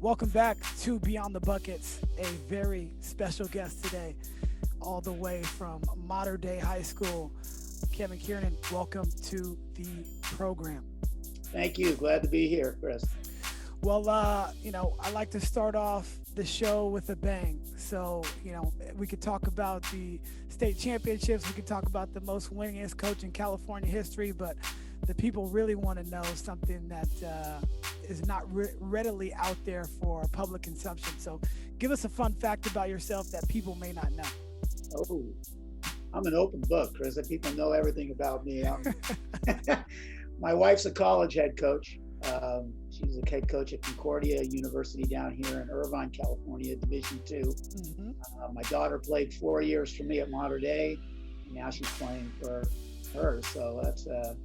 Welcome back to Beyond the Buckets. A very special guest today, all the way from Mater Dei High School. Kevin Kiernan, welcome to the program. Thank you. Glad to be here, Chris. Well, I like to start off the show with a bang. So, we could talk about the state championships. We could talk about the most winningest coach in California history, but the people really want to know something that is not readily out there for public consumption. So, give us a fun fact about yourself that people may not know. Oh, I'm an open book, Chris. People know everything about me. My wife's a college head coach. She's a head coach at Concordia University down here in Irvine, California, Division II. Mm-hmm. My daughter played 4 years for me at Mater Dei. And now she's playing for her. So that's, I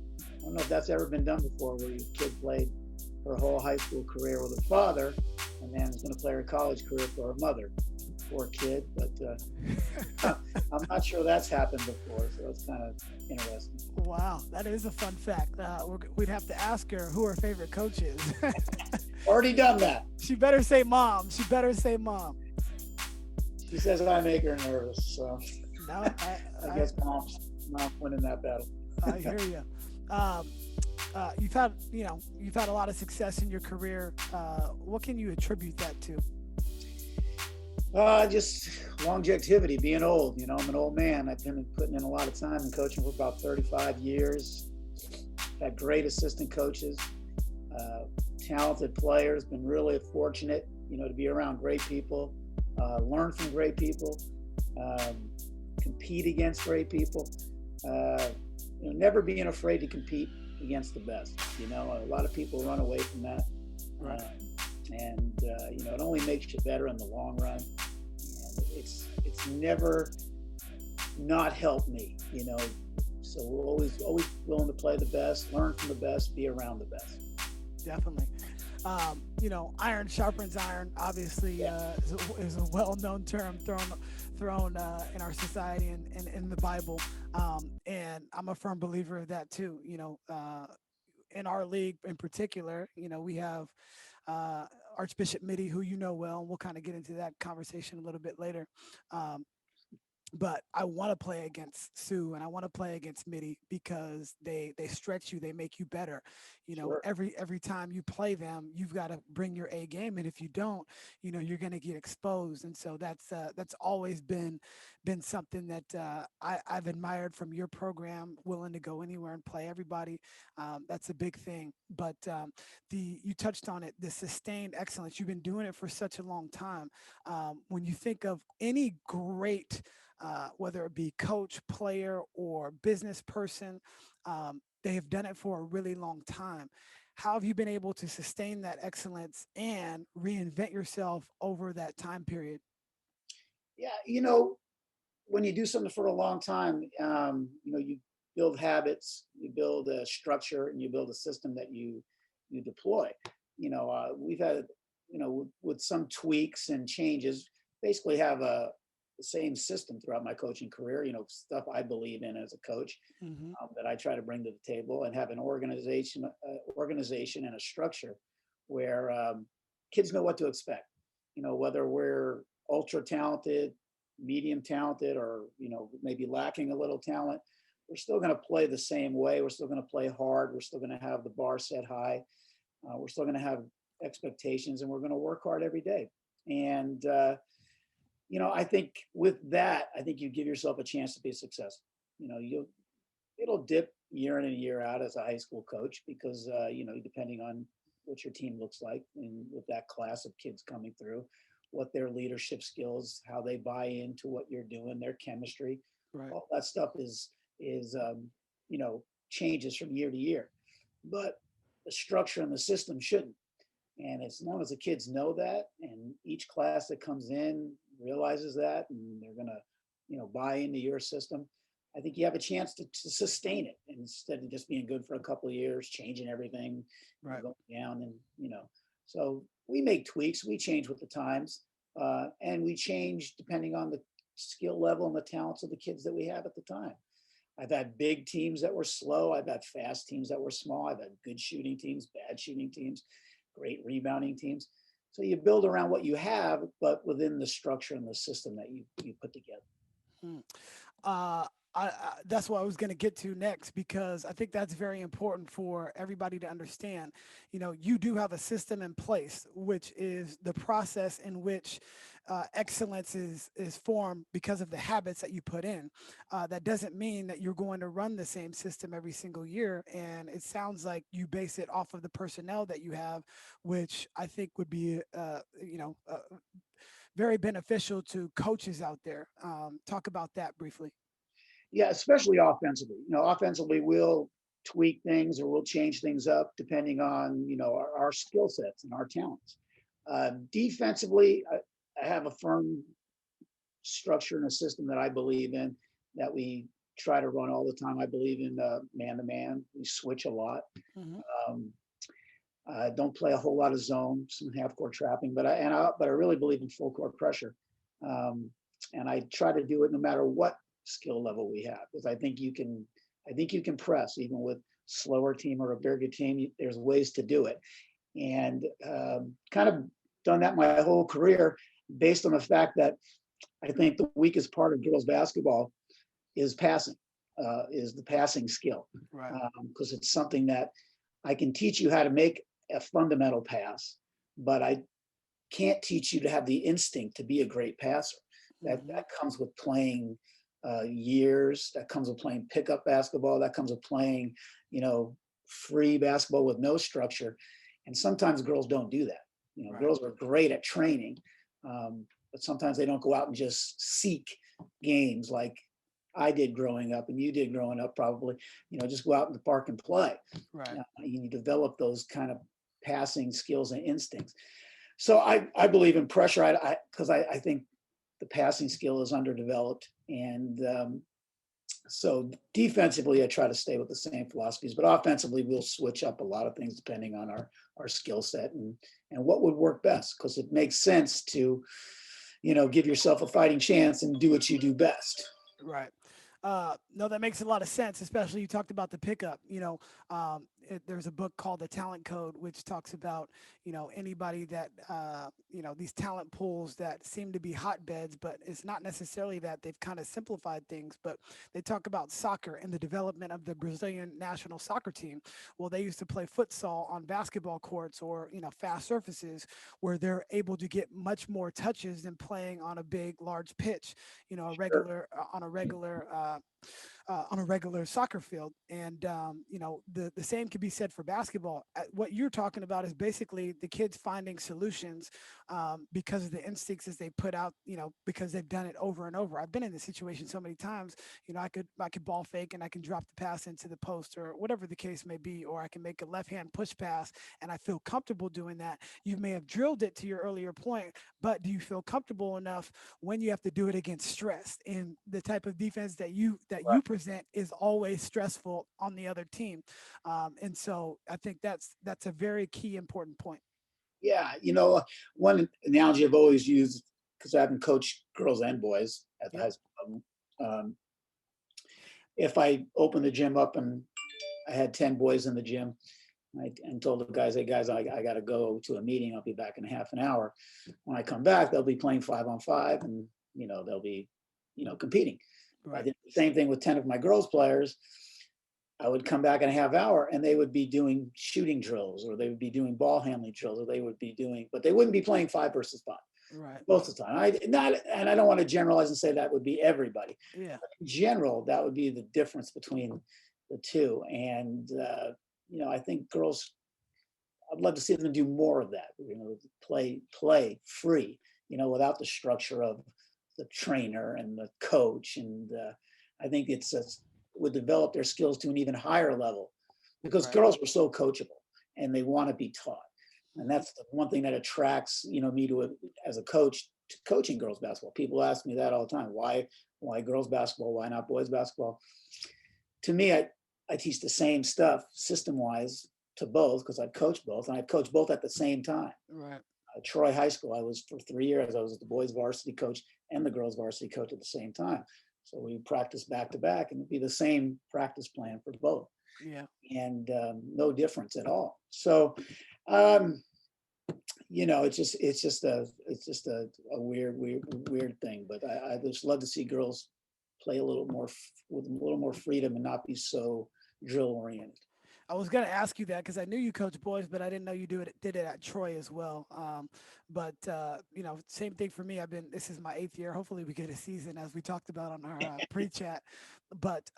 don't know if that's ever been done before, where your kid played her whole high school career with her father and then is going to play her college career for her mother. Poor kid, but I'm not sure that's happened before, so that's kind of interesting. Wow, that is a fun fact. We'd have to ask her who her favorite coach is. Already done that. She better say mom. She says I make her nervous, so no, I guess mom's winning that battle. I hear you. You've had a lot of success in your career. What can you attribute that to? Just longevity, being old. I'm an old man. I've been putting in a lot of time in coaching for about 35 years. Had great assistant coaches, talented players. Been really fortunate, to be around great people, learn from great people, compete against great people. Never being afraid to compete against the best. A lot of people run away from that. Right. It only makes you better in the long run. And it's never not helped me, So we're always willing to play the best, learn from the best, be around the best. Definitely. Iron sharpens iron, obviously, is a well-known term thrown in our society and in the Bible. And I'm a firm believer of that too. In our league in particular, we have Archbishop Mitty, who you know well, and we'll kind of get into that conversation a little bit later. But I want to play against Sue and I want to play against Mitty because they stretch you, they make you better. Sure. Every time you play them, you've got to bring your A game, and if you don't, you're going to get exposed. And so that's always been something that I've admired from your program, willing to go anywhere and play everybody. That's a big thing. But you touched on it, the sustained excellence. You've been doing it for such a long time. When you think of any great whether it be coach, player, or business person, they have done it for a really long time. How have you been able to sustain that excellence and reinvent yourself over that time period? Yeah, when you do something for a long time, you build habits, you build a structure, and you build a system that you deploy. We've had, with some tweaks and changes, basically have the same system throughout my coaching career, stuff I believe in as a coach, Mm-hmm. that I try to bring to the table, and have an organization and a structure where kids know what to expect, whether we're ultra talented, medium talented, or, maybe lacking a little talent, we're still going to play the same way. We're still going to play hard. We're still going to have the bar set high. We're still going to have expectations, and we're going to work hard every day. And, I think with that, I think you give yourself a chance to be successful. It'll dip year in and year out as a high school coach because, depending on what your team looks like and with that class of kids coming through, what their leadership skills, how they buy into what you're doing, their chemistry, Right. all that stuff is changes from year to year. But the structure and the system shouldn't. And as long as the kids know that, and each class that comes in realizes that, and they're going to, buy into your system, I think you have a chance to sustain it instead of just being good for a couple of years, changing everything, Right. going down. And, so we make tweaks, we change with the times, and we change depending on the skill level and the talents of the kids that we have at the time. I've had big teams that were slow. I've had fast teams that were small. I've had good shooting teams, bad shooting teams, great rebounding teams. So you build around what you have, but within the structure and the system that you put together. Hmm. uh, that's what I was going to get to next, because I think that's very important for everybody to understand. You do have a system in place, which is the process in which excellence is formed because of the habits that you put in. That doesn't mean that you're going to run the same system every single year. And it sounds like you base it off of the personnel that you have, which I think would be, very beneficial to coaches out there. Talk about that briefly. Yeah, especially offensively. Offensively, we'll tweak things or we'll change things up depending on our skill sets and our talents. Defensively, I have a firm structure and a system that I believe in, that we try to run all the time. I believe in man to man. We switch a lot. Hmm. Um, I don't play a whole lot of zone, some half court trapping, but I really believe in full court pressure. Um, and I try to do it no matter what skill level we have, because I think you can press even with slower team or a bigger team. There's ways to do it, and kind of done that my whole career, based on the fact that I think the weakest part of girls basketball is passing, is the passing skill, Right. because it's something that I can teach you how to make a fundamental pass, but I can't teach you to have the instinct to be a great passer. That Hmm. that comes with playing years. That comes with playing pickup basketball. That comes with playing, free basketball with no structure. And sometimes girls don't do that. Right. Girls are great at training, but sometimes they don't go out and just seek games like I did growing up, and you did growing up probably. Just go out in the park and play. Right. You develop those kind of passing skills and instincts. So I believe in pressure. I think the passing skill is underdeveloped, and so defensively, I try to stay with the same philosophies, but offensively, we'll switch up a lot of things depending on our skill set and what would work best, because it makes sense to give yourself a fighting chance and do what you do best. Right. No, that makes a lot of sense, especially you talked about the pickup. There's a book called The Talent Code, which talks about, anybody that, these talent pools that seem to be hotbeds, but it's not necessarily that. They've kind of simplified things, but they talk about soccer and the development of the Brazilian national soccer team. Well, they used to play futsal on basketball courts or, fast surfaces, where they're able to get much more touches than playing on a big, large pitch, a Sure. regular on a regular soccer field. And the same can be said for basketball. What you're talking about is basically the kids finding solutions, because of the instincts as they put out, because they've done it over and over. I've been in this situation so many times. I could ball fake and I can drop the pass into the post or whatever the case may be, or I can make a left hand push pass and I feel comfortable doing that. You may have drilled it, to your earlier point, but do you feel comfortable enough when you have to do it against stress? And the type of defense that you present is always stressful on the other team. And so I think that's a very key important point. Yeah, one analogy I've always used, because I haven't coached girls and boys at the Yep. high school level. If I opened the gym up and I had 10 boys in the gym, and told the guys, "Hey guys, I got to go to a meeting. I'll be back in half an hour." When I come back, they'll be playing 5-on-5, and they'll be competing. I Right. did the same thing with 10 of my girls players. I would come back in a half hour and they would be doing shooting drills, or they would be doing ball handling drills, or they would be doing, but they wouldn't be playing 5 versus 5 Right. most of the time. And I don't want to generalize and say that would be everybody. Yeah. In general, that would be the difference between the two. And I think girls, I'd love to see them do more of that. Play free, without the structure of the trainer and the coach. And I think would develop their skills to an even higher level, because Right. girls are so coachable and they want to be taught. And Hmm. that's the one thing that attracts me as a coach, to coaching girls basketball. People ask me that all the time. Why girls basketball? Why not boys basketball? To me, I teach the same stuff system wise to both, because I've coached both, and I've coached both at the same time. Right. Troy High School, I was for 3 years. I was the boys varsity coach and the girls varsity coach at the same time. So we practice back to back, and it'd be the same practice plan for both, Yeah. and no difference at all. So, um, it's just a weird thing. But I just love to see girls play a little more with a little more freedom and not be so drill oriented. I was gonna ask you that because I knew you coach boys, but I didn't know you did it at Troy as well. But same thing for me. This is my 8th year. Hopefully, we get a season as we talked about on our pre-chat. But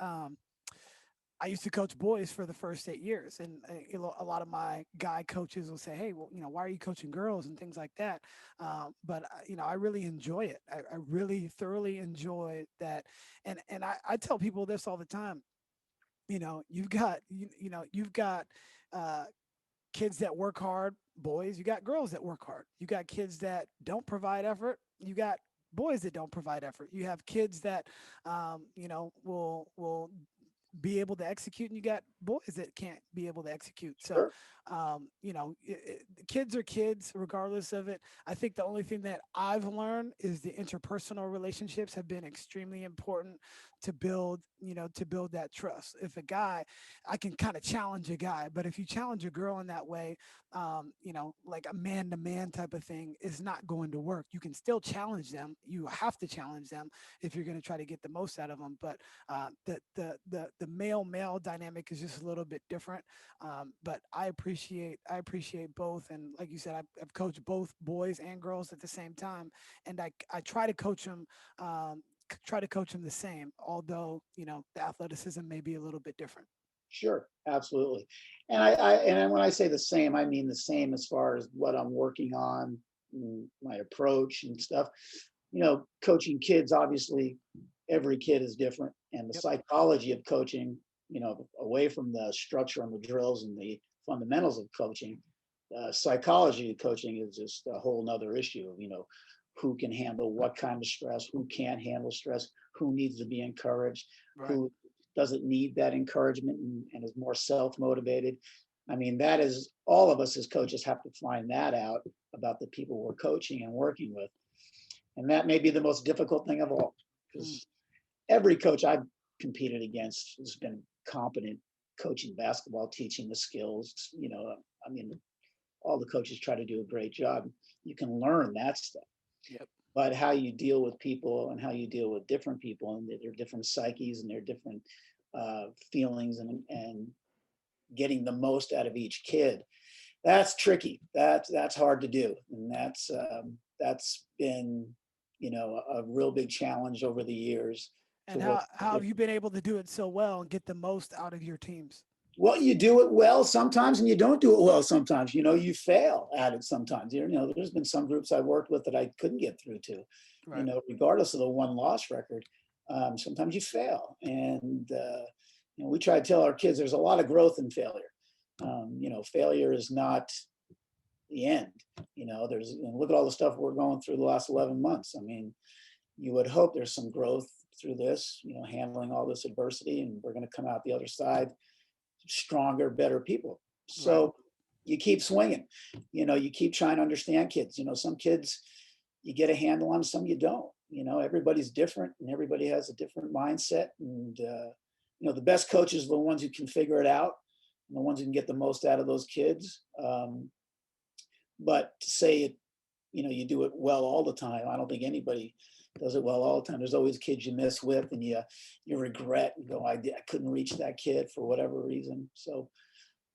I used to coach boys for the first 8 years, and a lot of my guy coaches will say, "Hey, well, why are you coaching girls and things like that?" But I really enjoy it. I really thoroughly enjoy that, and I tell people this all the time. You've got uh, kids that work hard, boys. You got girls that work hard. You got kids that don't provide effort. You got boys that don't provide effort. You have kids that will be able to execute, and you got boys that can't be able to execute. So Sure. kids are kids regardless of it. I think the only thing that I've learned is the interpersonal relationships have been extremely important to build that trust. If a guy, I can kind of challenge a guy, but if you challenge a girl in that way, like a man to man type of thing is not going to work. You can still challenge them. You have to challenge them if you're going to try to get the most out of them. But the male dynamic is just a little bit different. But I appreciate both, and like you said, I've coached both boys and girls at the same time, and I try to coach them. Try to coach them the same, although the athleticism may be a little bit different. Sure, absolutely. And when I say the same, I mean the same as far as what I'm working on, my approach and stuff. Coaching kids, obviously, every kid is different, and the Yep. psychology of coaching, away from the structure and the drills and the fundamentals of coaching, psychology of coaching is just a whole nother issue of, who can handle what kind of stress, who can't handle stress, who needs to be encouraged, Right. who doesn't need that encouragement and is more self-motivated. I mean, that is all of us as coaches have to find that out about the people we're coaching and working with. And that may be the most difficult thing of all, Mm. because every coach I've competed against has been competent coaching basketball, teaching the skills. I mean, all the coaches try to do a great job. You can learn that stuff. Yep. But how you deal with people and how you deal with different people and their different psyches and their different feelings and getting the most out of each kid, that's tricky. That's hard to do, and that's been a real big challenge over the years to And work how have you been able to do it so well and get the most out of your teams? well. You do it well sometimes, and you don't do it well sometimes. You fail at it sometimes. There's been some groups I worked with that I couldn't get through to. Right. Regardless of the one-loss record, sometimes you fail, and we try to tell our kids there's a lot of growth in failure. Failure is not the end. Look at all the stuff we're going through the last 11 months. I mean, you would hope there's some growth through this, handling all this adversity, and we're going to come out the other side stronger, better people. Right. So you keep swinging. You keep trying to understand kids. Some kids you get a handle on, some you don't. Everybody's different, and everybody has a different mindset. And the best coaches are the ones who can figure it out, and the ones who can get the most out of those kids. But to say it, you do it well all the time, I don't think anybody does it well all the time. There's always kids you miss with, and you regret and go, I couldn't reach that kid for whatever reason. So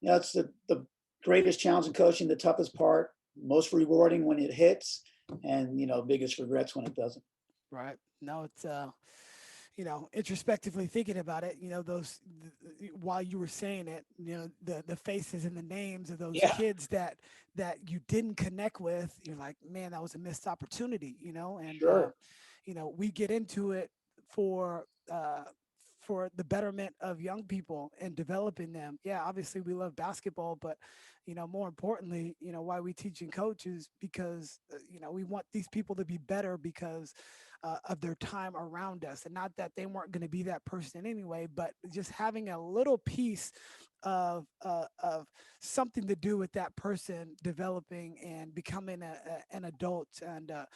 it's the greatest challenge in coaching, the toughest part, most rewarding when it hits, and biggest regrets when it doesn't. Right. No, it's introspectively thinking about it, while you were saying it, the faces and the names of those Yeah, kids that you didn't connect with, you're like, man, that was a missed opportunity, and sure. we get into it for for the betterment of young people and developing them. Yeah, obviously we love basketball, but more importantly, why we teach and coach is because we want these people to be better because of their time around us. And not that they weren't going to be that person anyway, but just having a little piece of something to do with that person developing and becoming an adult and a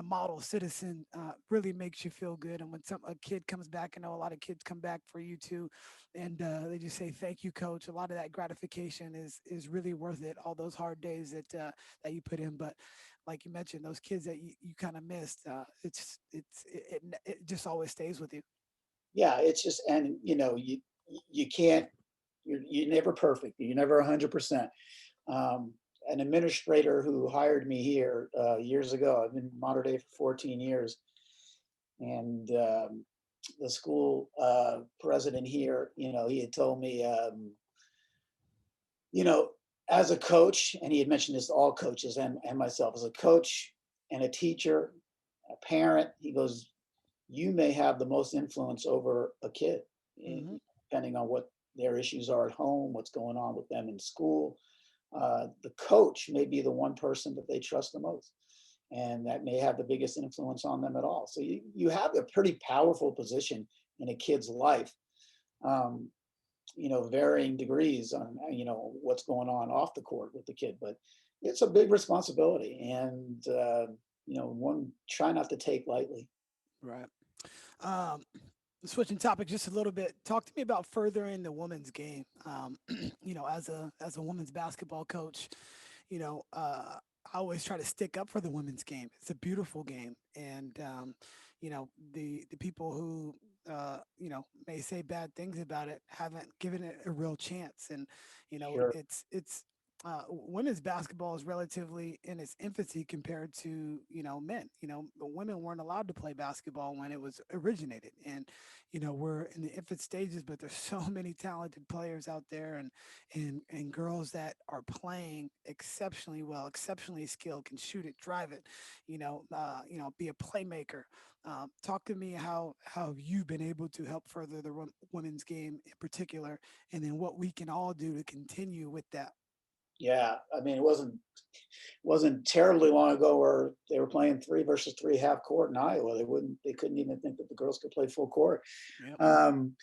model citizen really makes you feel good. And when a kid comes back, I know a lot of kids come back for you too, and they just say thank you, coach. A lot of that gratification is really worth it. All those hard days that you put in, but like you mentioned, those kids that you kind of missed, it just always stays with you. Yeah, it's just, and you can't, you're never perfect. You're never 100%. Um, an administrator who hired me here years ago, I've been in Mater Dei for 14 years, and the school president here, he had told me, you know, as a coach, and he had mentioned this to all coaches and myself, as a coach and a teacher, a parent, he goes, you may have the most influence over a kid, Hmm. depending on what their issues are at home, what's going on with them in school. The coach may be the one person that they trust the most, and that may have the biggest influence on them at all. So you have a pretty powerful position in a kid's life, um, varying degrees on, what's going on off the court with the kid, but it's a big responsibility, and, one try not to take lightly. Right. Um, Switching topic just a little bit. Talk to me about furthering the women's game. As a women's basketball coach, I always try to stick up for the women's game. It's a beautiful game, and the people who may say bad things about it haven't given it a real chance. And Sure. it's women's basketball is relatively in its infancy compared to men. The women weren't allowed to play basketball when it was originated, and we're in the infant stages, but there's so many talented players out there, and girls that are playing exceptionally well, exceptionally skilled, can shoot it, drive it, be a playmaker. Talk to me how have you been able to help further the women's game in particular, and then what we can all do to continue with that. Yeah, I mean, it wasn't terribly long ago where they were playing 3 versus 3 half court in Iowa. They couldn't even think that the girls could play full court. Yep. Um,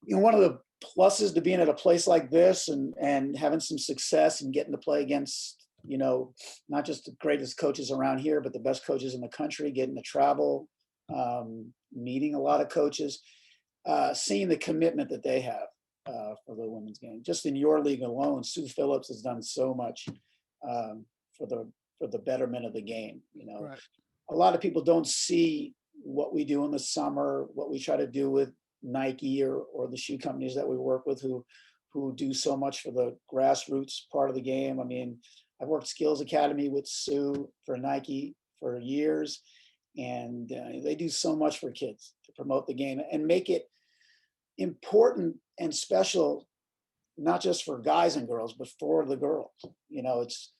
one of the pluses to being at a place like this and having some success and getting to play against, not just the greatest coaches around here, but the best coaches in the country, getting to travel, meeting a lot of coaches, seeing the commitment that they have for the women's game. Just in your league alone, Sue Phillips has done so much um, for the betterment of the game. Right. A lot of people don't see what we do in the summer, what we try to do with Nike or the shoe companies that we work with who do so much for the grassroots part of the game. I mean, I've worked Skills Academy with Sue for Nike for years, and they do so much for kids to promote the game and make it important and special, not just for guys and girls, but for the girls. It's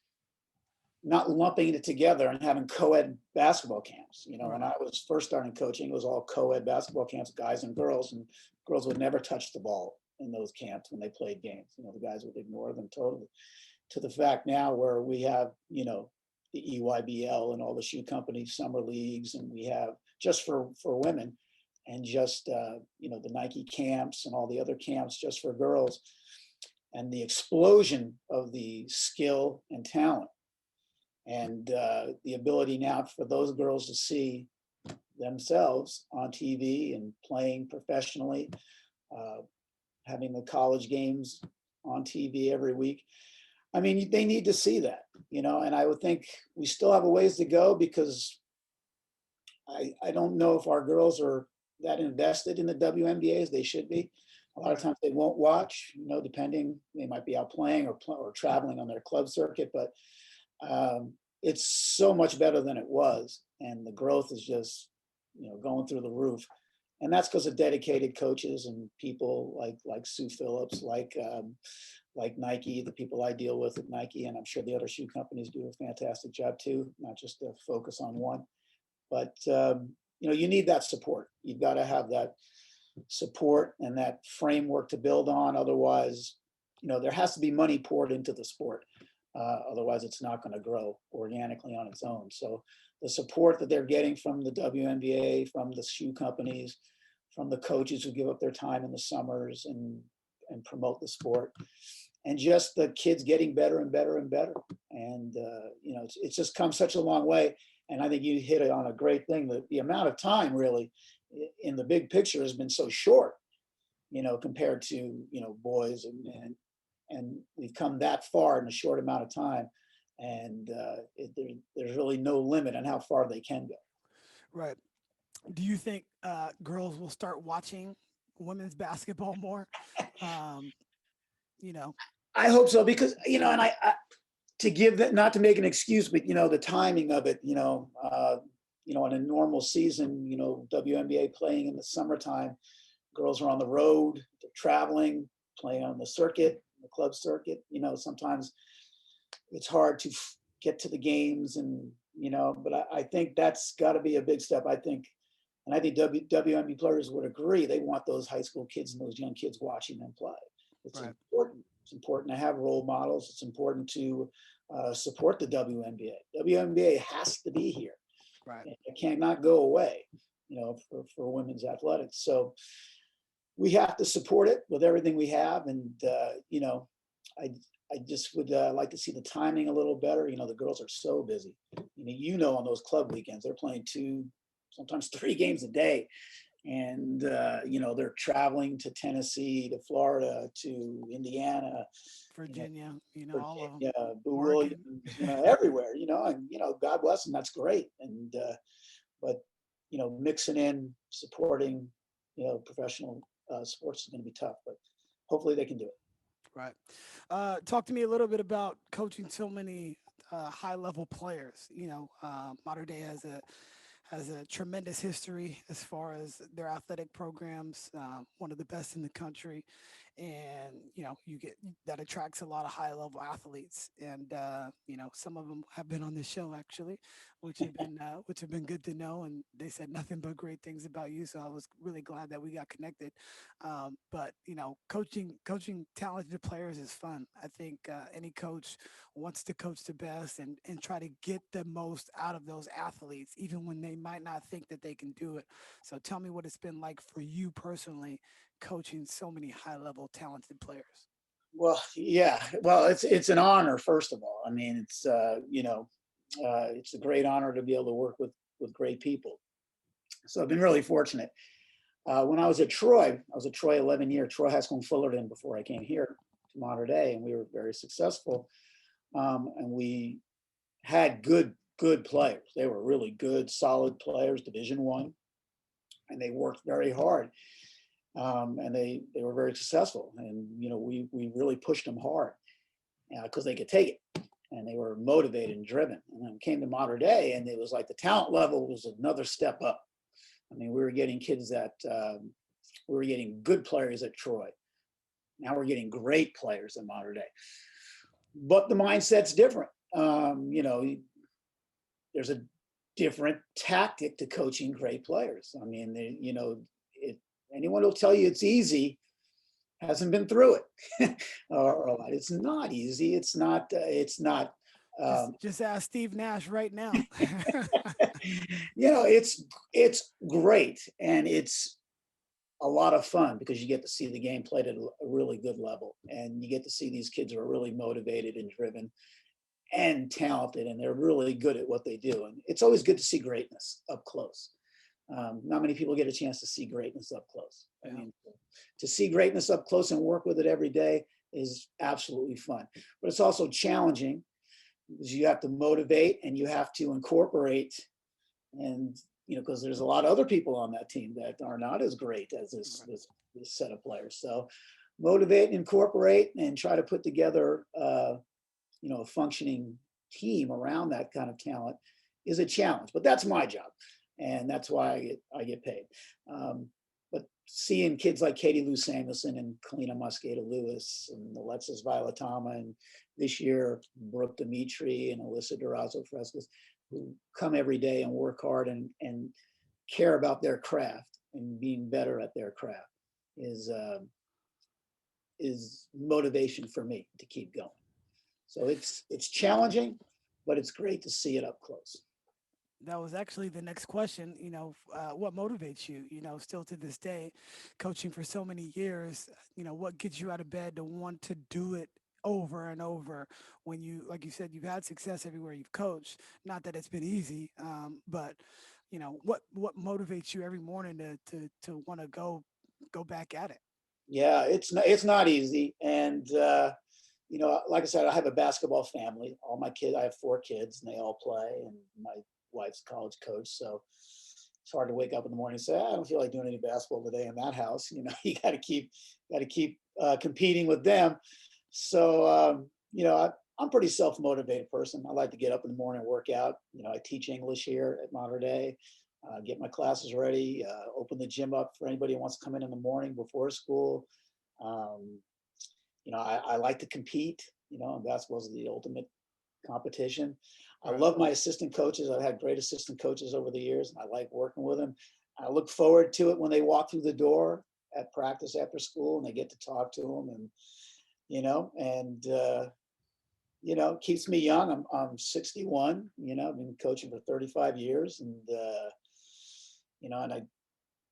not lumping it together and having co-ed basketball camps. When Right. I was first starting coaching, it was all co-ed basketball camps, guys and girls would never touch the ball in those camps when they played games. The guys would ignore them totally. To the fact now where we have, the EYBL and all the shoe companies, summer leagues, and we have just for women, and just the Nike camps and all the other camps just for girls, and the explosion of the skill and talent, and the ability now for those girls to see themselves on TV and playing professionally, uh, having the college games on TV every week. I mean, they need to see that, and I would think we still have a ways to go because I don't know if our girls are that invested in the WNBA as they should be. A lot of Right. times they won't watch, depending, they might be out playing or traveling on their club circuit, but um, it's so much better than it was. And the growth is just, going through the roof. And that's because of dedicated coaches and people like Sue Phillips, like Nike, the people I deal with at Nike, and I'm sure the other shoe companies do a fantastic job too, not just to focus on one. But you need that support. You've got to have that support and that framework to build on. Otherwise, there has to be money poured into the sport. Otherwise, it's not going to grow organically on its own. So the support that they're getting from the WNBA, from the shoe companies, from the coaches who give up their time in the summers and promote the sport, and just the kids getting better and better and better. And you know, it's just come such a long way. And I think you hit it on a great thing. The amount of time really in the big picture has been so short, you know, compared to, you know, boys, and we've come that far in a short amount of time. And there's really no limit on how far they can go. Right. Do you think girls will start watching women's basketball more? Um, you know, I hope so, because, you know, and I to give that, not to make an excuse, but, you know, the timing of it, you know, in a normal season, you know, WNBA playing in the summertime, girls are on the road, they're traveling, playing on the circuit, the club circuit. You know, sometimes it's hard to get to the games, and, you know, but I think that's got to be a big step. I think, and I think WNBA players would agree, they want those high school kids and those young kids watching them play. It's right, important. It's important to have role models. It's important to support the WNBA. WNBA has to be here. right. It cannot go away, you know, for women's athletics. So we have to support it with everything we have. And, you know, I just would like to see the timing a little better. You know, the girls are so busy. You know, on those club weekends, they're playing 2, sometimes 3 games a day. And, you know, they're traveling to Tennessee, to Florida, to Indiana, Virginia, you know, all of them Virginia, Boo working. Williams, you know, everywhere, you know, and, you know, God bless them. That's great. And, but, you know, mixing in, supporting, you know, professional sports is going to be tough, but hopefully they can do it. Right. Talk to me a little bit about coaching so many high level players. You know, Mater Dei has a tremendous history as far as their athletic programs, one of the best in the country. And, you know, you get that attracts a lot of high level athletes. And, you know, some of them have been on this show actually, which have been good to know. And they said nothing but great things about you. So I was really glad that we got connected. But, you know, coaching talented players is fun. I think any coach wants to coach the best and try to get the most out of those athletes, even when they might not think that they can do it. So tell me what it's been like for you personally, coaching so many high level talented players. Well, yeah, well, it's an honor, first of all. I mean, it's, you know, it's a great honor to be able to work with great people. So I've been really fortunate. When I was at Troy 11 years, Troy High School in Fullerton before I came here to Mater Dei, and we were very successful. And we had good players. They were really good, solid players, Division I, and they worked very hard. And they were very successful. And, you know, we really pushed them hard because they could take it, and they were motivated and driven. And then came to Mater Dei, and it was like the talent level was another step up. I mean, we were getting kids that we were getting good players at Troy. Now we're getting great players at Mater Dei. But the mindset's different. You know, there's a different tactic to coaching great players. I mean, you know, anyone who'll tell you it's easy hasn't been through it. Or it's not easy. It's not. It's not. Just ask Steve Nash right now. You know, it's great, and it's a lot of fun because you get to see the game played at a really good level, and you get to see these kids who are really motivated and driven and talented, and they're really good at what they do. And it's always good to see greatness up close. Not many people get a chance to see greatness up close. I mean, to see greatness up close and work with it every day is absolutely fun. But it's also challenging because you have to motivate and you have to incorporate, and, you know, because there's a lot of other people on that team that are not as great as this set of players. So motivate and incorporate and try to put together, you know, a functioning team around that kind of talent is a challenge. But that's my job, and that's why I get paid. But seeing kids like Katie Lou Samuelson and Kalina Mosqueda Lewis and Alexis Violatama, and this year Brooke Dimitri and Alyssa Durazo Frescas, who come every day and work hard and care about their craft and being better at their craft is motivation for me to keep going. So it's challenging, but it's great to see it up close. That was actually the next question. What motivates you? Still to this day, coaching for so many years. What gets you out of bed to want to do it over and over? When you, like you said, you've had success everywhere you've coached. Not that it's been easy, but what motivates you every morning to want to go back at it? Yeah, it's not easy, and like I said, I have a basketball family. All my kids, I have 4 kids, and they all play. And my wife's a college coach, so it's hard to wake up in the morning and say, I don't feel like doing any basketball today in that house. You got to keep competing with them. So I'm a pretty self-motivated person. I like to get up in the morning and work out. I teach English here at Mater Dei. Get my classes ready. Open the gym up for anybody who wants to come in the morning before school. Um, I like to compete. And basketball is the ultimate competition. I Right. love my assistant coaches. I've had great assistant coaches over the years, and I like working with them. I look forward to it when they walk through the door at practice after school, and they get to talk to them, and and keeps me young. I'm 61. I've been coaching for 35 years, and I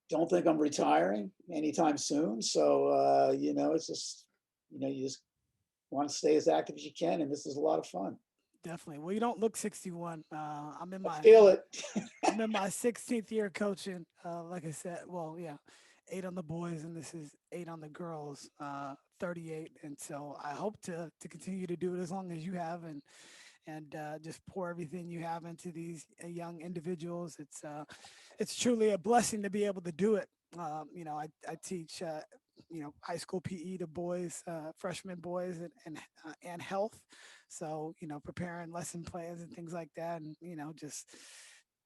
don't think I'm retiring anytime soon. So it's just you just want to stay as active as you can, and this is a lot of fun. Definitely. Well, you don't look 61. I'm in I my feel it. 16th year coaching. Like I said, well, yeah, 8 on the boys, and this is 8 on the girls. 38, and so I hope to continue to do it as long as you have, and just pour everything you have into these young individuals. It's truly a blessing to be able to do it. I teach high school PE to boys, freshman boys, and health. So preparing lesson plans and things like that, and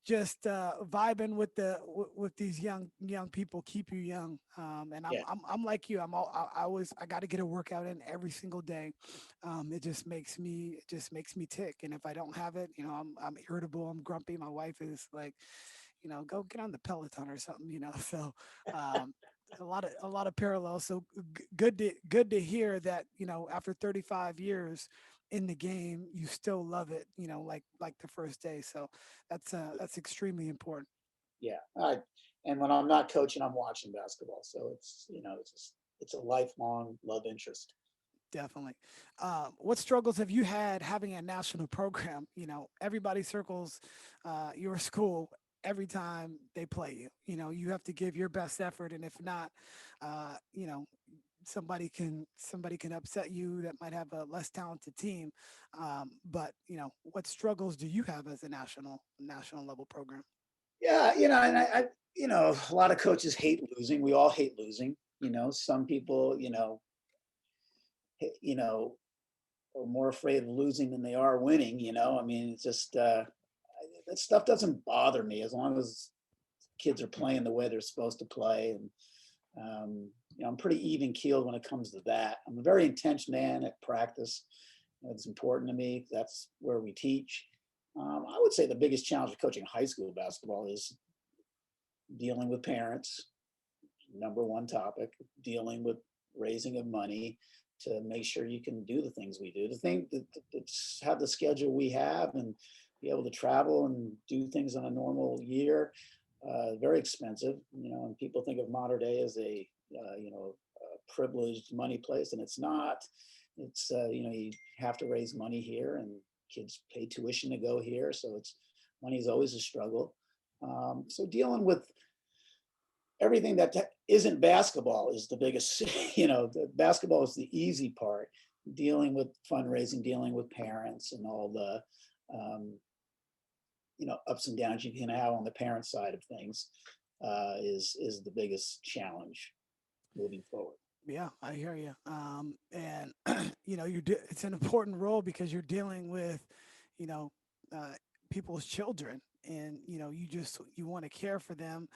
just vibing with these young people keep you young. And I'm Yeah. I'm like you. I got to get a workout in every single day. It just makes me tick. And if I don't have it, I'm irritable. I'm grumpy. My wife is like, go get on the Peloton or something. So um, a lot of parallels. So good to hear that after 35 years in the game, you still love it. Like the first day. So that's extremely important. Yeah. And when I'm not coaching, I'm watching basketball. So it's a lifelong love interest. Definitely. What struggles have you had having a national program? Everybody circles your school every time they play you. You have to give your best effort, and if not, uh, you know, somebody can upset you that might have a less talented team. But what struggles do you have as a national level program? Yeah. And a lot of coaches hate losing. We all hate losing. Some people, you know, are more afraid of losing than they are winning. I mean, it's just, that stuff doesn't bother me as long as kids are playing the way they're supposed to play. And I'm pretty even keeled when it comes to that. I'm a very intense man at practice. It's important to me. That's where we teach. I would say the biggest challenge of coaching high school basketball is dealing with parents. Number one topic, dealing with raising of money to make sure you can do the things we do. The thing that have the schedule we have and be able to travel and do things on a normal year, very expensive. And people think of Mater Dei as a privileged money place, and it's not. It's you have to raise money here, and kids pay tuition to go here, so it's money is always a struggle. So dealing with everything that isn't basketball is the biggest. The basketball is the easy part. Dealing with fundraising, dealing with parents, and all the um, ups and downs you can have on the parent side of things is the biggest challenge moving forward. Yeah, I hear you. And it's an important role because you're dealing with, you know, uh, people's children, and you want to care for them,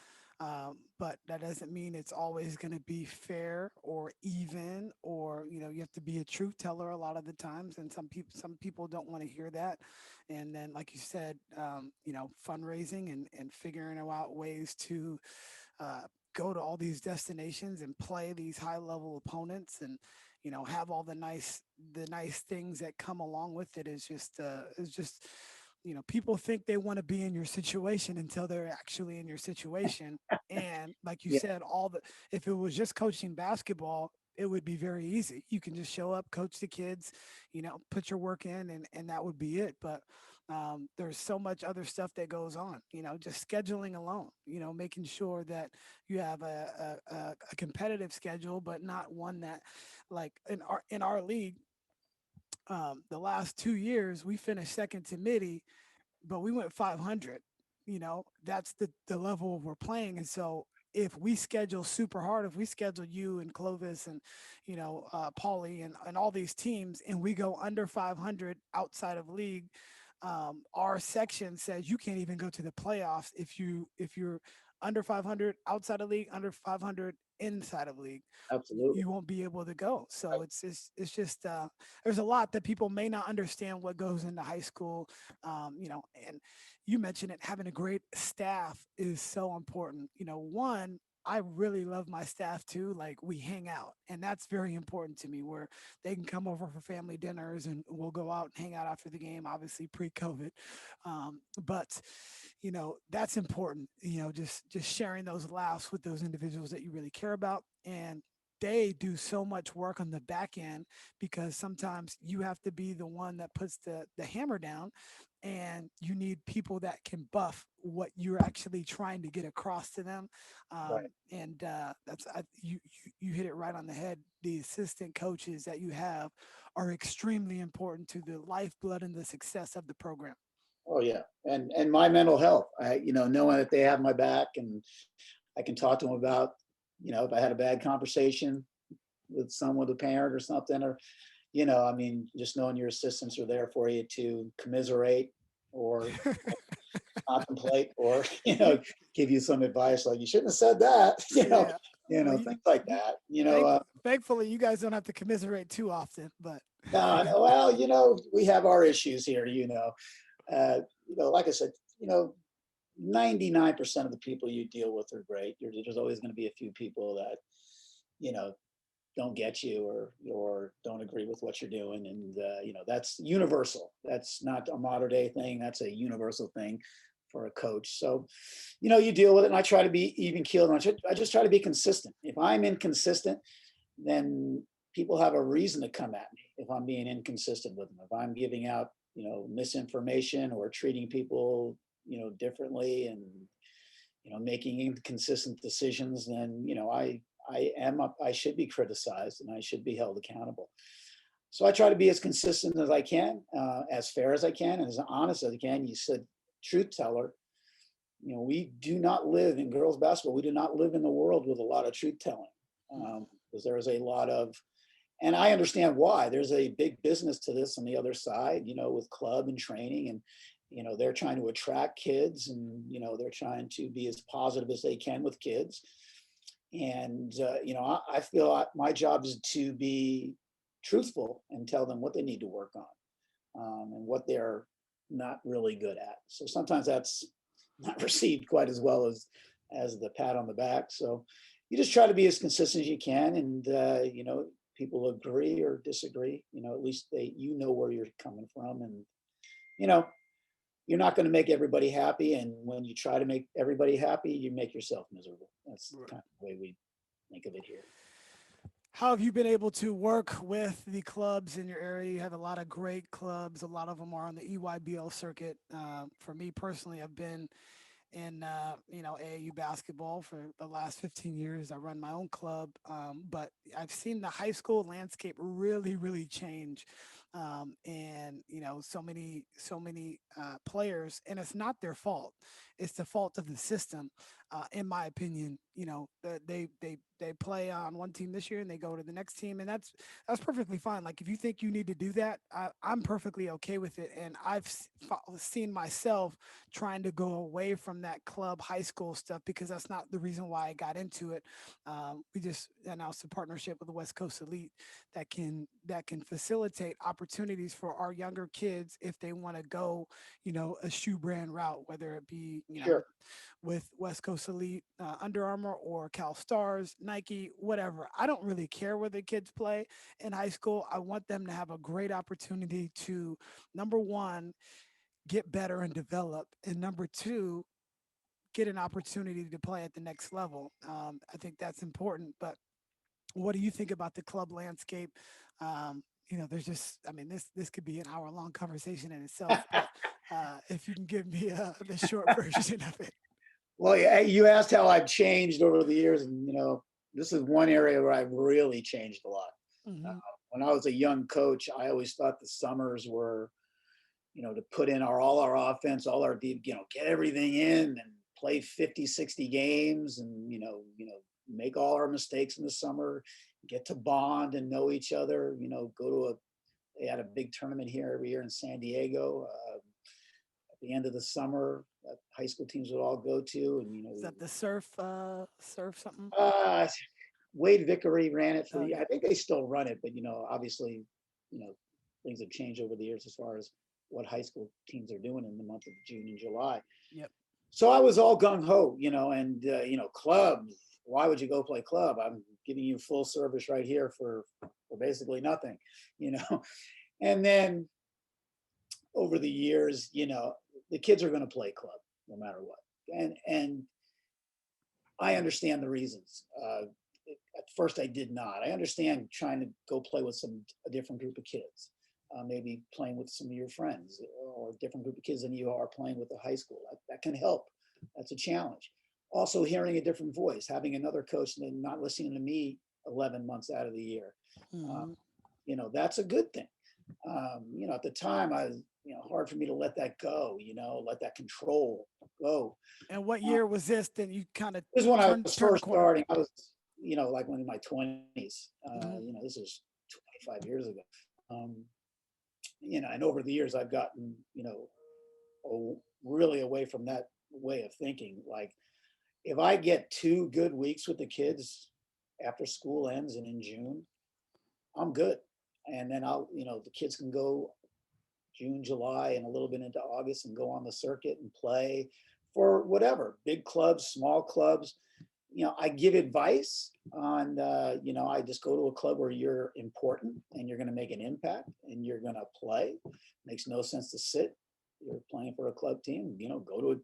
but that doesn't mean it's always going to be fair or even, or you have to be a truth teller a lot of the times, and some people don't want to hear that. And then, like you said, fundraising and figuring out ways to uh, go to all these destinations and play these high level opponents, and have all the nice things that come along with it is just people think they want to be in your situation until they're actually in your situation. And like you Yeah, said, if it was just coaching basketball, it would be very easy. You can just show up, coach the kids, put your work in, and that would be it. But there's so much other stuff that goes on, just scheduling alone, making sure that you have a competitive schedule, but not one that, like in our league, the last 2 years we finished second to midi, but we went 500. That's the level we're playing. And so if we schedule super hard, if we schedule you and Clovis and Paulie and all these teams, and we go under 500 outside of league, our section says you can't even go to the playoffs if you're under 500 outside of league, under 500 inside of league. absolutely. You won't be able to go. So it's just there's a lot that people may not understand what goes into high school. And you mentioned it, having a great staff is so important. One, I really love my staff too. Like, we hang out, and that's very important to me, where they can come over for family dinners and we'll go out and hang out after the game, obviously pre-COVID. But that's important, just sharing those laughs with those individuals that you really care about. And they do so much work on the back end, because sometimes you have to be the one that puts the hammer down, and you need people that can buff what you're actually trying to get across to them. Right. And you hit it right on the head. The assistant coaches that you have are extremely important to the lifeblood and the success of the program. Oh yeah. And my mental health, knowing that they have my back and I can talk to them about, if I had a bad conversation with a parent or something, or, I mean, just knowing your assistants are there for you to commiserate or contemplate or, give you some advice like you shouldn't have said that, Yeah. Well, things like you that, thankfully you guys don't have to commiserate too often, but no, well, we have our issues here, like I said, 99% of the people you deal with are great. There's always going to be a few people that, you know, don't get you or don't agree with what you're doing. And, that's universal. That's not a modern day thing. That's a universal thing for a coach. So, you deal with it, and I try to be even keeled. I just try to be consistent. If I'm inconsistent, then people have a reason to come at me if I'm being inconsistent with them. If I'm giving out, misinformation or treating people, differently and, making inconsistent decisions, then, I should be criticized and I should be held accountable. So I try to be as consistent as I can, as fair as I can, and as honest as I can. You said truth teller. We do not live in girls basketball. We do not live in the world with a lot of truth telling, because there is a lot of, and I understand why. There's a big business to this on the other side, with club and training, and they're trying to attract kids, and they're trying to be as positive as they can with kids. And I feel my job is to be truthful and tell them what they need to work on, and what they're not really good at. So sometimes that's not received quite as well as the pat on the back. So you just try to be as consistent as you can, and people agree or disagree. At least where you're coming from, and you know you're not going to make everybody happy. And when you try to make everybody happy, you make yourself miserable. That's kind of the way we think of it here. How have you been able to work with the clubs in your area? You have a lot of great clubs. A lot of them are on the EYBL circuit. For me personally, I've been in AAU basketball for the last 15 years. I run my own club, but I've seen the high school landscape really change, and so many players, and it's not their fault. It's the fault of the system, in my opinion. They play on one team this year and they go to the next team, and that's perfectly fine. Like, if you think you need to do that, I'm perfectly okay with it. And I've seen myself trying to go away from that club high school stuff, because that's not the reason why I got into it. We just announced a partnership with the West Coast Elite that can facilitate opportunities for our younger kids if they want to go, a shoe brand route, whether it be, Sure. with West Coast Elite, Under Armour, or Cal Stars, Nike, whatever. I don't really care where the kids play in high school. I want them to have a great opportunity to, number one, get better and develop. And number two, get an opportunity to play at the next level. I think that's important. But what do you think about the club landscape? There's just, I mean, this could be an hour-long conversation in itself, but if you can give me the short version of it. Well, yeah, you asked how I've changed over the years, and this is one area where I've really changed a lot. Uh, Hmm. when I was a young coach, I always thought the summers were, to put in all our offense, all our deep, get everything in and play 50, 60 games, and make all our mistakes in the summer, get to bond and know each other. Go to they had a big tournament here every year in San Diego. At the end of the summer, that high school teams would all go to, and Is that the surf something? uh, Wade Vickery ran it for Oh the. yeah. I think they still run it, but obviously, you know, things have changed over the years as far as what high school teams are doing in the month of June and July. Yep. So I was all gung ho, and club. Why would you go play club? I'm giving you full service right here for basically nothing, you know. And then over the years, the kids are going to play club no matter what, and I understand the reasons. At first, I did not. I understand trying to go play with a different group of kids, maybe playing with some of your friends or a different group of kids than you are playing with the high school. That can help. That's a challenge. Also, hearing a different voice, having another coach and not listening to me 11 months out of the year. Hmm. That's a good thing. At the time, I was, hard for me to let that go, let that control go. And what Uh, year was this? Then you kind of this is when I was turn the first corner. starting. I was, like in my 20s. Hmm. This is 25 years ago. Um, and over the years, I've gotten, really away from that way of thinking. Like, if I get 2 good weeks with the kids after school ends and in June, I'm good. And then the kids can go June, July, and a little bit into August and go on the circuit and play for whatever, big clubs, small clubs. I give advice on, I just go to a club where you're important and you're going to make an impact and you're going to play. Makes no sense to sit. You're playing for a club team, go to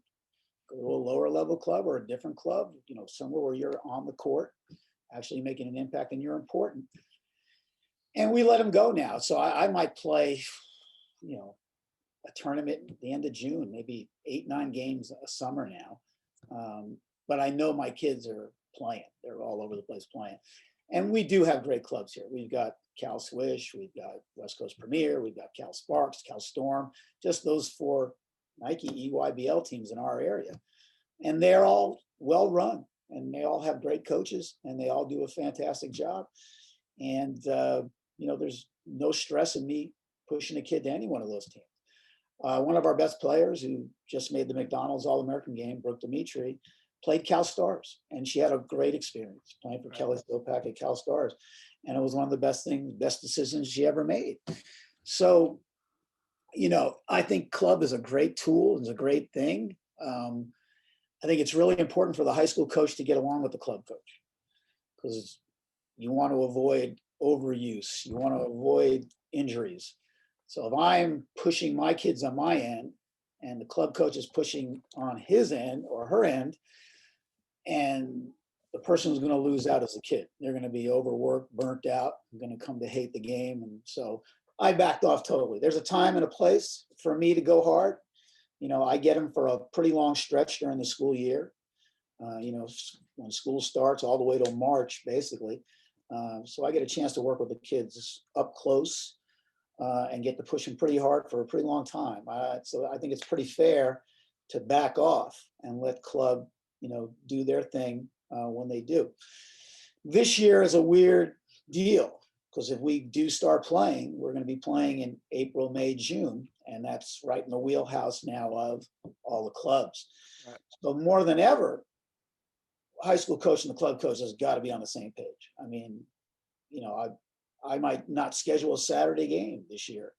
a lower level club or a different club, somewhere where you're on the court, actually making an impact and you're important. And we let them go now. So I might play, a tournament at the end of June, maybe 8, 9 games a summer now. But I know my kids are playing. They're all over the place playing. And we do have great clubs here. We've got Cal Swish, we've got West Coast Premier, we've got Cal Sparks, Cal Storm, just those 4 Nike EYBL teams in our area. And they're all well run and they all have great coaches and they all do a fantastic job. And, there's no stress in me pushing a kid to any one of those teams. One of our best players who just made the McDonald's All-American game, Brooke Dimitri, played Cal Stars, and she had a great experience playing for Right. Kelly Stopak at Cal Stars. And it was one of the best decisions she ever made. So, I think club is a great tool, it's a great thing. I think it's really important for the high school coach to get along with the club coach because you want to avoid overuse, you want to avoid injuries. So if I'm pushing my kids on my end and the club coach is pushing on his end or her end, and the person who's going to lose out is the kid. They're going to be overworked, burnt out, going to come to hate the game. And so I backed off totally. There's a time and a place for me to go hard. I get them for a pretty long stretch during the school year. When school starts all the way till March, basically. So I get a chance to work with the kids up close and get to push them pretty hard for a pretty long time. So I think it's pretty fair to back off and let club, do their thing when they do. This year is a weird deal because if we do start playing, we're going to be playing in April, May, June, and that's right in the wheelhouse now of all the clubs. Right. So more than ever, high school coach and the club coach has got to be on the same page. I mean, I might not schedule a Saturday game this year,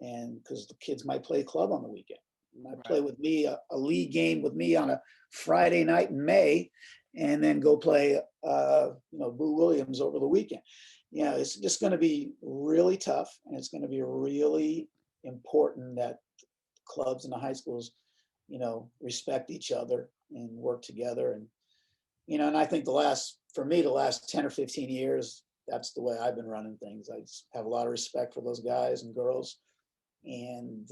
and because the kids might play club on the weekend. Might play with me a league game with me on a Friday night in May, and then go play Boo Williams over the weekend. It's just going to be really tough, and it's going to be really important that the clubs and the high schools, respect each other and work together. And I think for me, the last 10 or 15 years, that's the way I've been running things. I just have a lot of respect for those guys and girls. And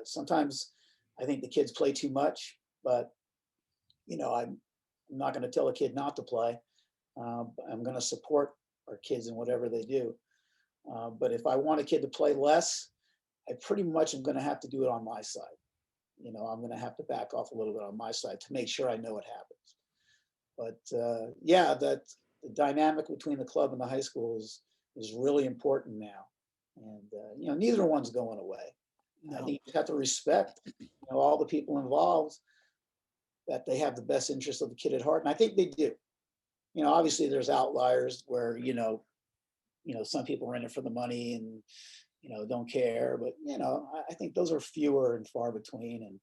sometimes I think the kids play too much, but I'm not going to tell a kid not to play. I'm going to support our kids in whatever they do. But if I want a kid to play less, I pretty much am going to have to do it on my side. I'm going to have to back off a little bit on my side to make sure I know what happens. But yeah, that the dynamic between the club and the high school is really important now. And neither one's going away. I No. think you have to respect all the people involved, that they have the best interest of the kid at heart, and I think they do. Obviously there's outliers where some people are in it for the money and don't care, but I think those are fewer and far between. And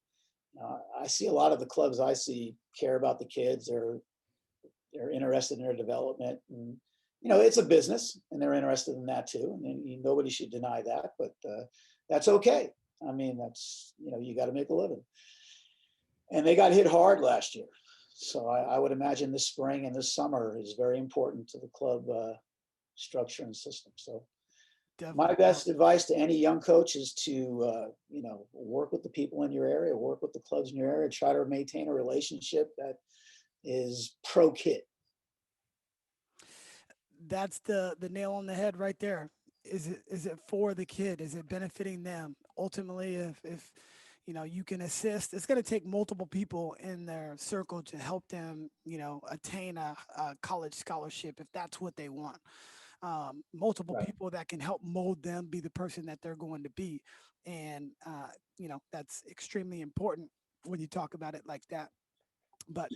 I see a lot of the clubs I see care about the kids. They're interested in their development, and it's a business, and they're interested in that too. And nobody should deny that, but that's okay. I mean, that's you got to make a living. And they got hit hard last year, so I would imagine this spring and this summer is very important to the club structure and system. So my Definitely. best advice to any young coach is to work with the people in your area, work with the clubs in your area, try to maintain a relationship that is pro kid. That's the nail on the head right there. Is it for the kid? Is it benefiting them? Ultimately, if you can assist, it's going to take multiple people in their circle to help them, attain a college scholarship if that's what they want. Multiple Right. people that can help mold them be the person that they're going to be. And, that's extremely important when you talk about it like that. But,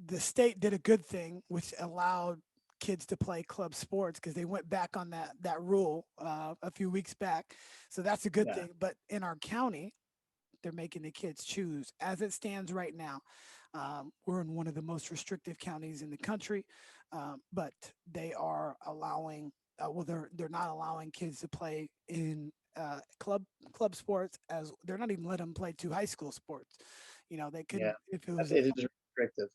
the state did a good thing, which allowed kids to play club sports because they went back on that rule a few weeks back. So that's a good Yeah. thing. But in our county, they're making the kids choose. As it stands right now, we're in one of the most restrictive counties in the country, but they are allowing. Well, they're not allowing kids to play in club sports, as they're not even letting them play two high school sports. They Yeah. couldn't if it was a It is restrictive.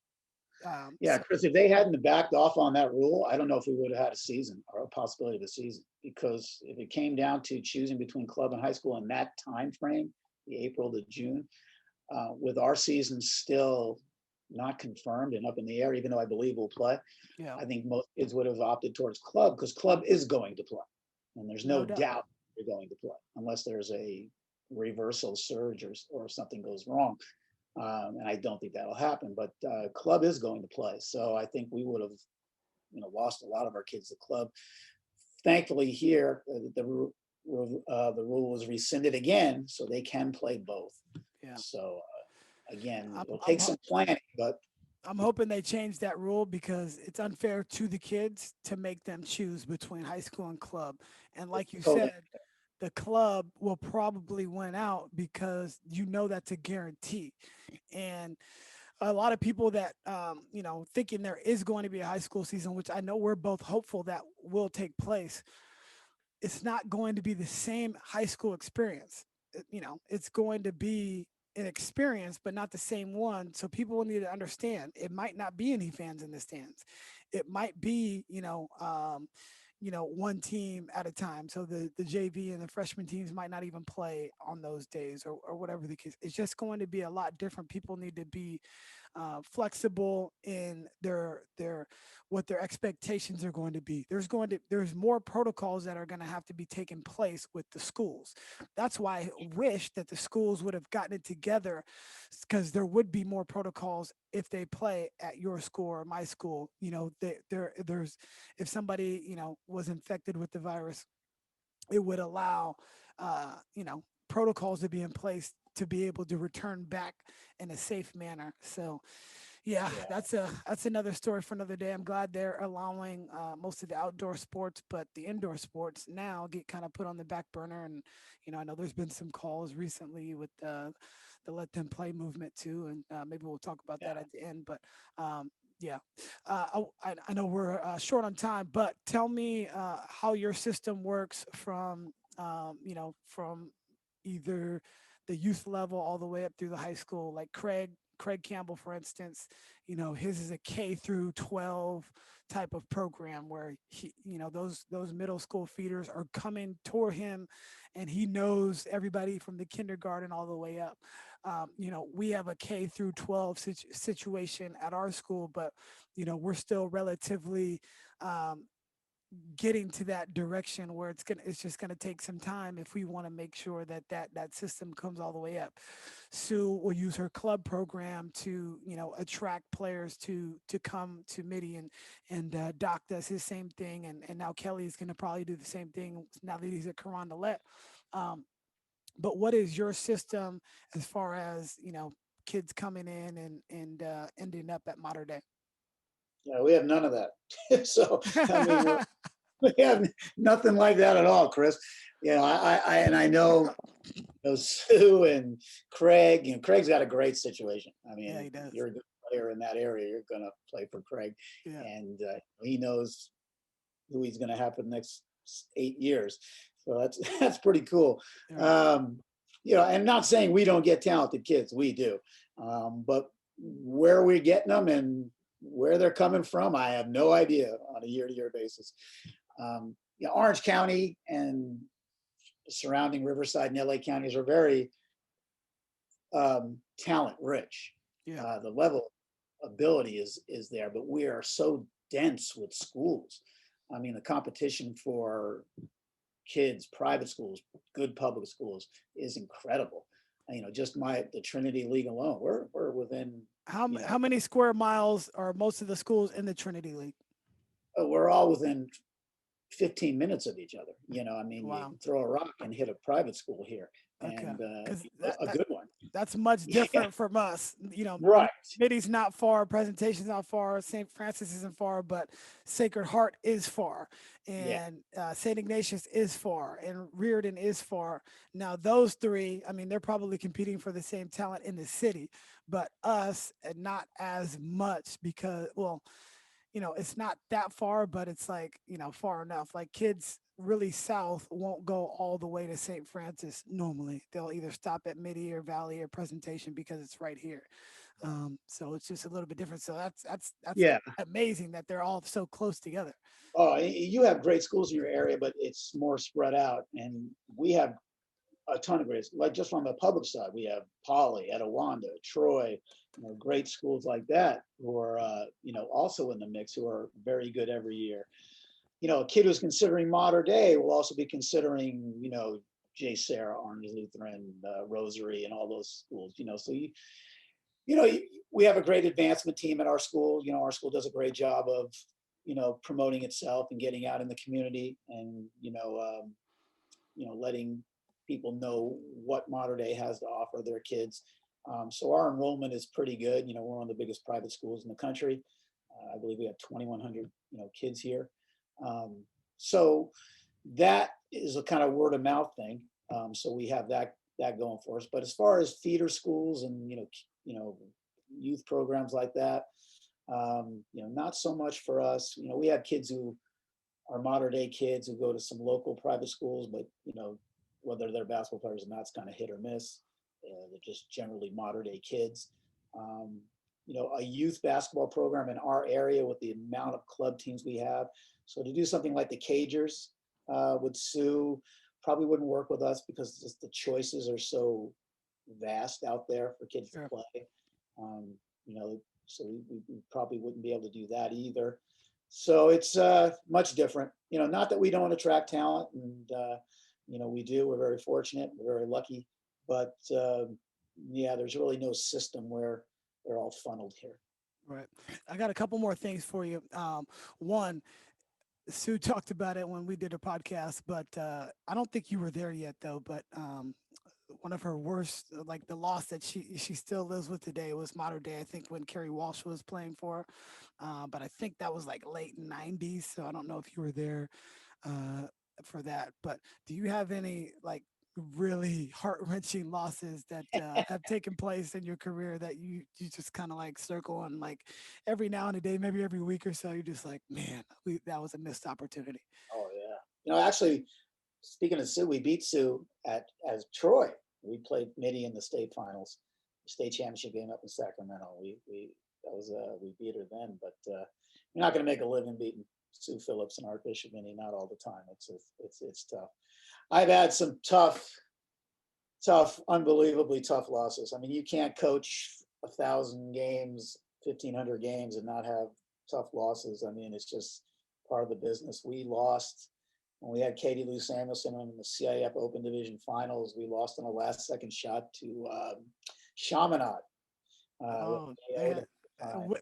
Yeah, so Chris, if they hadn't backed off on that rule, I don't know if we would have had a season or a possibility of a season. Because if it came down to choosing between club and high school in that time frame, the April to June, with our season still not confirmed and up in the air, even though I believe we'll play, yeah, I think most kids would have opted towards club, because club is going to play. And there's no no doubt. doubt they're going to play unless there's a reversal surge or something goes wrong. And I don't think that'll happen, but club is going to play. So I think we would have, lost a lot of our kids to club. Thankfully, here the rule was rescinded again, so they can play both. Yeah, So again, I'm it'll I'm take some planning, but I'm hoping they change that rule because it's unfair to the kids to make them choose between high school and club. And like you totally. said, the club will probably win out because that's a guarantee. And a lot of people that thinking there is going to be a high school season, which I know we're both hopeful that will take place, it's not going to be the same high school experience. It's going to be an experience, but not the same one. So people will need to understand it might not be any fans in the stands. It might be, one team at a time. So the JV and the freshman teams might not even play on those days or whatever the case. It's just going to be a lot different. People need to be flexible in their what their expectations are going to be. There's more protocols that are going to have to be taken place with the schools. That's why I wish that the schools would have gotten it together, because there would be more protocols if they play at your school or my school. There's if somebody was infected with the virus, it would allow protocols to be in place to be able to return back in a safe manner. So yeah, Yeah. that's another story for another day. I'm glad they're allowing most of the outdoor sports, but the indoor sports now get kind of put on the back burner. And I know there's been some calls recently with the let them play movement too, and maybe we'll talk about that Yeah. at the end. But yeah, I know we're short on time, but tell me how your system works from from either the youth level all the way up through the high school. Like Craig Campbell, for instance, his is a K through 12 type of program where those middle school feeders are coming toward him, and he knows everybody from the kindergarten all the way up. We have a K through 12 situation at our school, but we're still relatively um, getting to that direction where it's just gonna take some time if we want to make sure that system comes all the way up. Sue will use her club program to attract players to come to MIDI, and Doc does his same thing, and now Kelly is gonna probably do the same thing now that he's at Carondelet. Um, but what is your system as far as kids coming in and ending up at Mater Dei? Yeah, we have none of that. So, I mean, we have nothing like that at all, Chris. And I know Sue and Craig. Craig's got a great situation. I Yeah, mean, he does. you're a good player in that area, you're going to play for Craig, Yeah. and he knows who he's going to have for the next 8 years. So that's pretty cool. Right. And not saying we don't get talented kids, we do, but where we're getting them and where they're coming from, I have no idea on a year-to-year basis. Orange County and surrounding Riverside and LA counties are very talent rich. Yeah. The level of ability is there, but we are so dense with schools. I mean, the competition for kids, private schools, good public schools is incredible. Just the Trinity League alone, we're within. How many square miles are most of the schools in the Trinity League? We're all within 15 minutes of each other. I mean, you Wow. can throw a rock and hit a private school here, Okay. and Because a good one. that's much Yeah, different from us. right. Midi's not far, presentation's not far, St. Francis isn't far, but Sacred Heart is far, Yeah, and St. Ignatius is far, and Reardon is far. Now, those three, I mean, they're probably competing for the same talent in the city, but us, not as much because, well, it's not that far, but it's like, far enough. Like kids really south won't go all the way to St. Francis normally. They'll either stop at Midi or Valley or Presentation because it's right here. So it's just a little bit different. So that's yeah. amazing that they're all so close together. Oh, you have great schools in your area, but it's more spread out, and we have a ton of great, like just on the public side, we have Poly, Etowanda, Troy, great schools like that who are, also in the mix, who are very good every year. A kid who's considering Mater Dei will also be considering, J. Sarah, Orange Lutheran, Rosary, and all those schools. So we have a great advancement team at our school. Our school does a great job of, promoting itself and getting out in the community, and letting people know what Mater Dei has to offer their kids. So our enrollment is pretty good. We're one of the biggest private schools in the country. I believe we have 2,100 kids here. So that is a kind of word of mouth thing. So we have that going for us. But as far as feeder schools and youth programs like that, not so much for us. We have kids who are Mater Dei kids who go to some local private schools, but whether they're basketball players or not, it's kind of hit or miss. They're just generally Mater Dei kids. A youth basketball program in our area with the amount of club teams we have. So to do something like the Cagers with Sue probably wouldn't work with us because just the choices are so vast out there for kids Sure. to play. So we probably wouldn't be able to do that either. So it's much different. Not that we don't attract talent, and we do. We're very fortunate. We're very lucky, but there's really no system where they're all funneled here. Right. I got a couple more things for you. One, Sue talked about it when we did a podcast, but I don't think you were there yet, though. But one of her worst, like the loss that she still lives with today, was Mater Dei. I think when Kerry Walsh was playing for her, but I think that was like late '90s. So I don't know if you were there for that. But do you have any like really heart wrenching losses that have taken place in your career that you just kind of like circle and like every now and a day, maybe every week or so, you're just like, man, that was a missed opportunity. Oh yeah. Actually, speaking of Sue, we beat Sue at as Troy. We played Midi in the state finals, state championship game up in Sacramento. We beat her then, but you're not going to make a living beating Sue Phillips and Archbishop Mini, not all the time. It's tough. I've had some tough, unbelievably tough losses. I mean, you can't coach 1,000 games, 1,500 games, and not have tough losses. I mean, it's just part of the business. We lost when we had Katie Lou Samuelson in the CIF Open Division finals. We lost on a last-second shot to Chaminade. Oh, they had,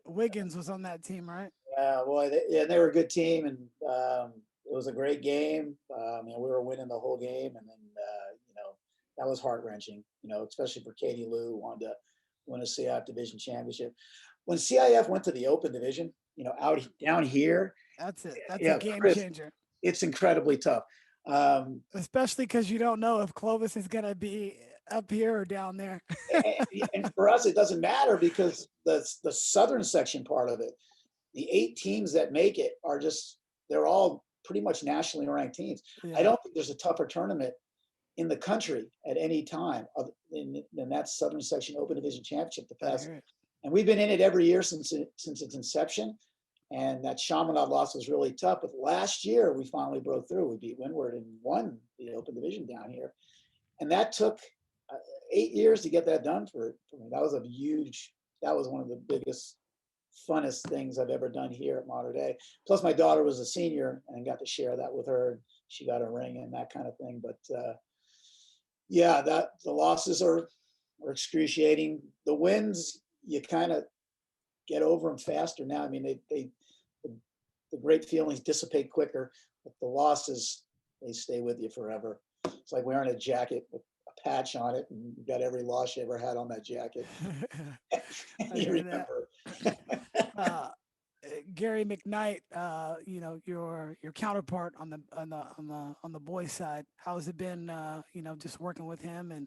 Wiggins was on that team, right? Yeah, boy, they were a good team, and it was a great game. We were winning the whole game, and then that was heart wrenching. Especially for Katie Lou, who wanted to win a CIF Division Championship. When CIF went to the Open Division, out down here, That's it. That's yeah, a game Chris, changer. it's incredibly tough. Especially because you don't know if Clovis is going to be up here or down there. and for us, it doesn't matter because the southern section part of it, the 8 teams that make it they're all pretty much nationally ranked teams. Yeah. I don't think there's a tougher tournament in the country at any time than that Southern Section Open Division Championship the past. And we've been in it every year since its inception. And that Chaminade loss was really tough. But last year, we finally broke through. We beat Windward and won the Open Division down here. And that took 8 years to get that done for me. That was one of the biggest, funnest things I've ever done here at Mater Dei. Plus, my daughter was a senior and got to share that with her. She got a ring and that kind of thing. But the losses are excruciating. The wins, you kind of get over them faster now. I mean, the great feelings dissipate quicker, but the losses, they stay with you forever. It's like wearing a jacket with a patch on it, and you got every loss you ever had on that jacket. You remember. Gary McKnight, your counterpart on the boys side. How has it been? Just working with him and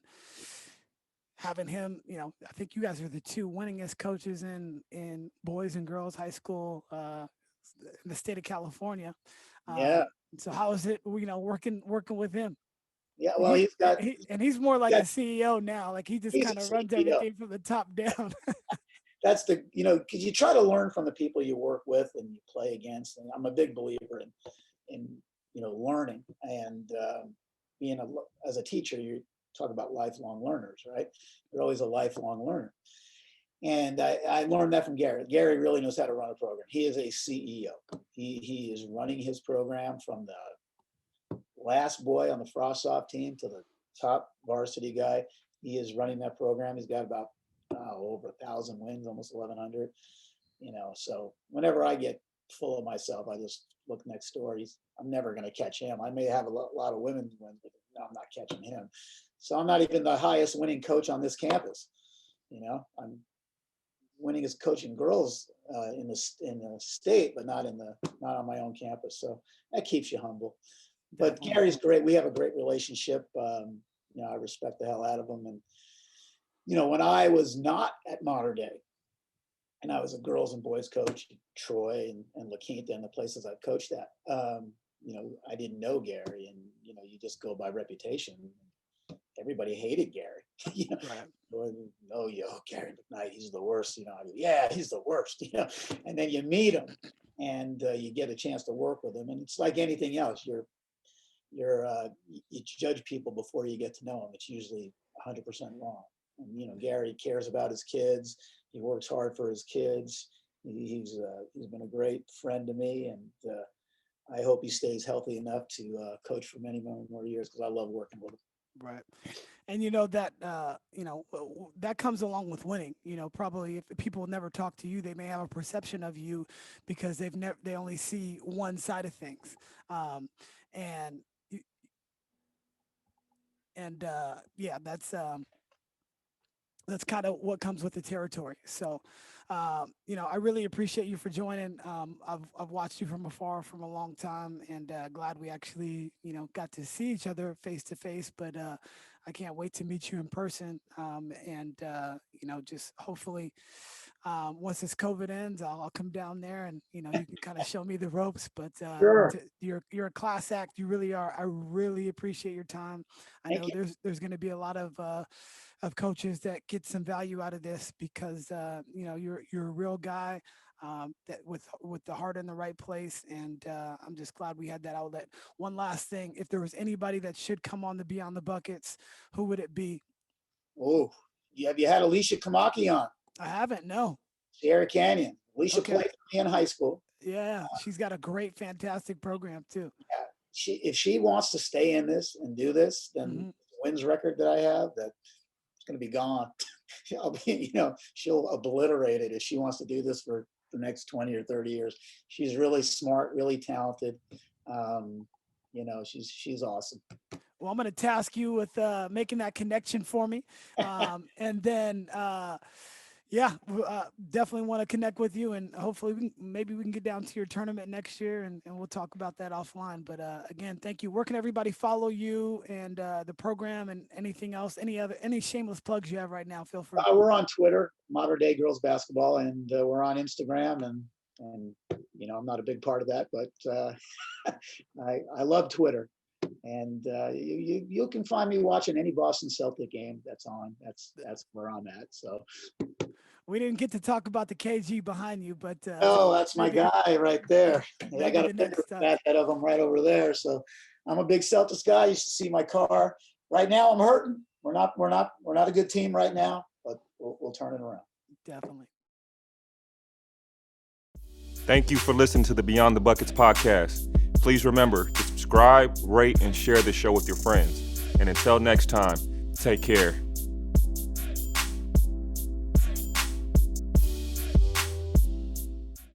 having him. I think you guys are the 2 winningest coaches in boys and girls high school in the state of California. Yeah. So how is it? Working with him? Yeah. Well, he's more like a CEO now. Like he just kind of runs everything from the top down. That's because you try to learn from the people you work with and you play against. And I'm a big believer in learning and as a teacher, you talk about lifelong learners, right? You're always a lifelong learner. And I learned that from Gary. Gary really knows how to run a program. He is a CEO. He is running his program from the last boy on the Frost-Soft team to the top varsity guy. He is running that program. He's got about over 1,000 wins, almost 1,100. So whenever I get full of myself, I just look next door. I'm never going to catch him. I may have a lot of women's wins, but no, I'm not catching him. So I'm not even the highest winning coach on this campus. I'm winning as coaching girls in the state, but not on my own campus. So that keeps you humble. But Gary's great. We have a great relationship. I respect the hell out of him. And when I was not at Mater Dei, and I was a girls and boys coach at Troy and La Quinta and the places I've coached at, I didn't know Gary, and you just go by reputation. Everybody hated Gary. Right. Oh, Gary McKnight, he's the worst. Yeah, he's the worst. And then you meet him, and you get a chance to work with him, and it's like anything else. You judge people before you get to know them. It's usually 100% wrong. And Gary cares about his kids. He works hard for his kids. He's been a great friend to me, and I hope he stays healthy enough to coach for many, many more years because I love working with him. Right. And that comes along with winning. Probably if people never talk to you, they may have a perception of you because they only see one side of things. That's kind of what comes with the territory. So, I really appreciate you for joining. I've watched you from afar from a long time, and glad we actually, got to see each other face to face. But I can't wait to meet you in person, and just hopefully once this COVID ends, I'll come down there and, you can kind of show me the ropes, but Sure. you're a class act. You really are. I really appreciate your time. I Thank know you. there's going to be a lot of coaches that get some value out of this because, you're a real guy. That with the heart in the right place, and I'm just glad we had that outlet. One last thing, if there was anybody that should come on the Beyond the Buckets, who would it be? Oh, have you had Alicia Kamaki on? I haven't. No. Sierra Canyon. Alicia Okay. played with me in high school. Yeah, she's got a great, fantastic program too. Yeah, if she wants to stay in this and do this, then the wins record that I have, that it's going to be gone. She'll obliterate it if she wants to do this for the next 20 or 30 years. She's really smart, really talented. She's awesome. Well, I'm going to task you with making that connection for me. And then, definitely want to connect with you, and hopefully maybe we can get down to your tournament next year, and we'll talk about that offline. But again, thank you. Where can everybody follow you and the program, and anything else, any shameless plugs you have right now? Feel free. We're on Twitter, Mater Dei Girls Basketball, and we're on Instagram, and I'm not a big part of that, but I love Twitter. And you can find me watching any Boston Celtic game that's on. That's where I'm at. So we didn't get to talk about the KG behind you, but that's my guy right there. I got a picture of that head of him right over there. So I'm a big Celtics guy. You should see my car. Right now I'm hurting. We're not a good team right now, but we'll turn it around. Definitely. Thank you for listening to the Beyond the Buckets podcast. Please remember to subscribe, rate, and share the show with your friends. And until next time, take care.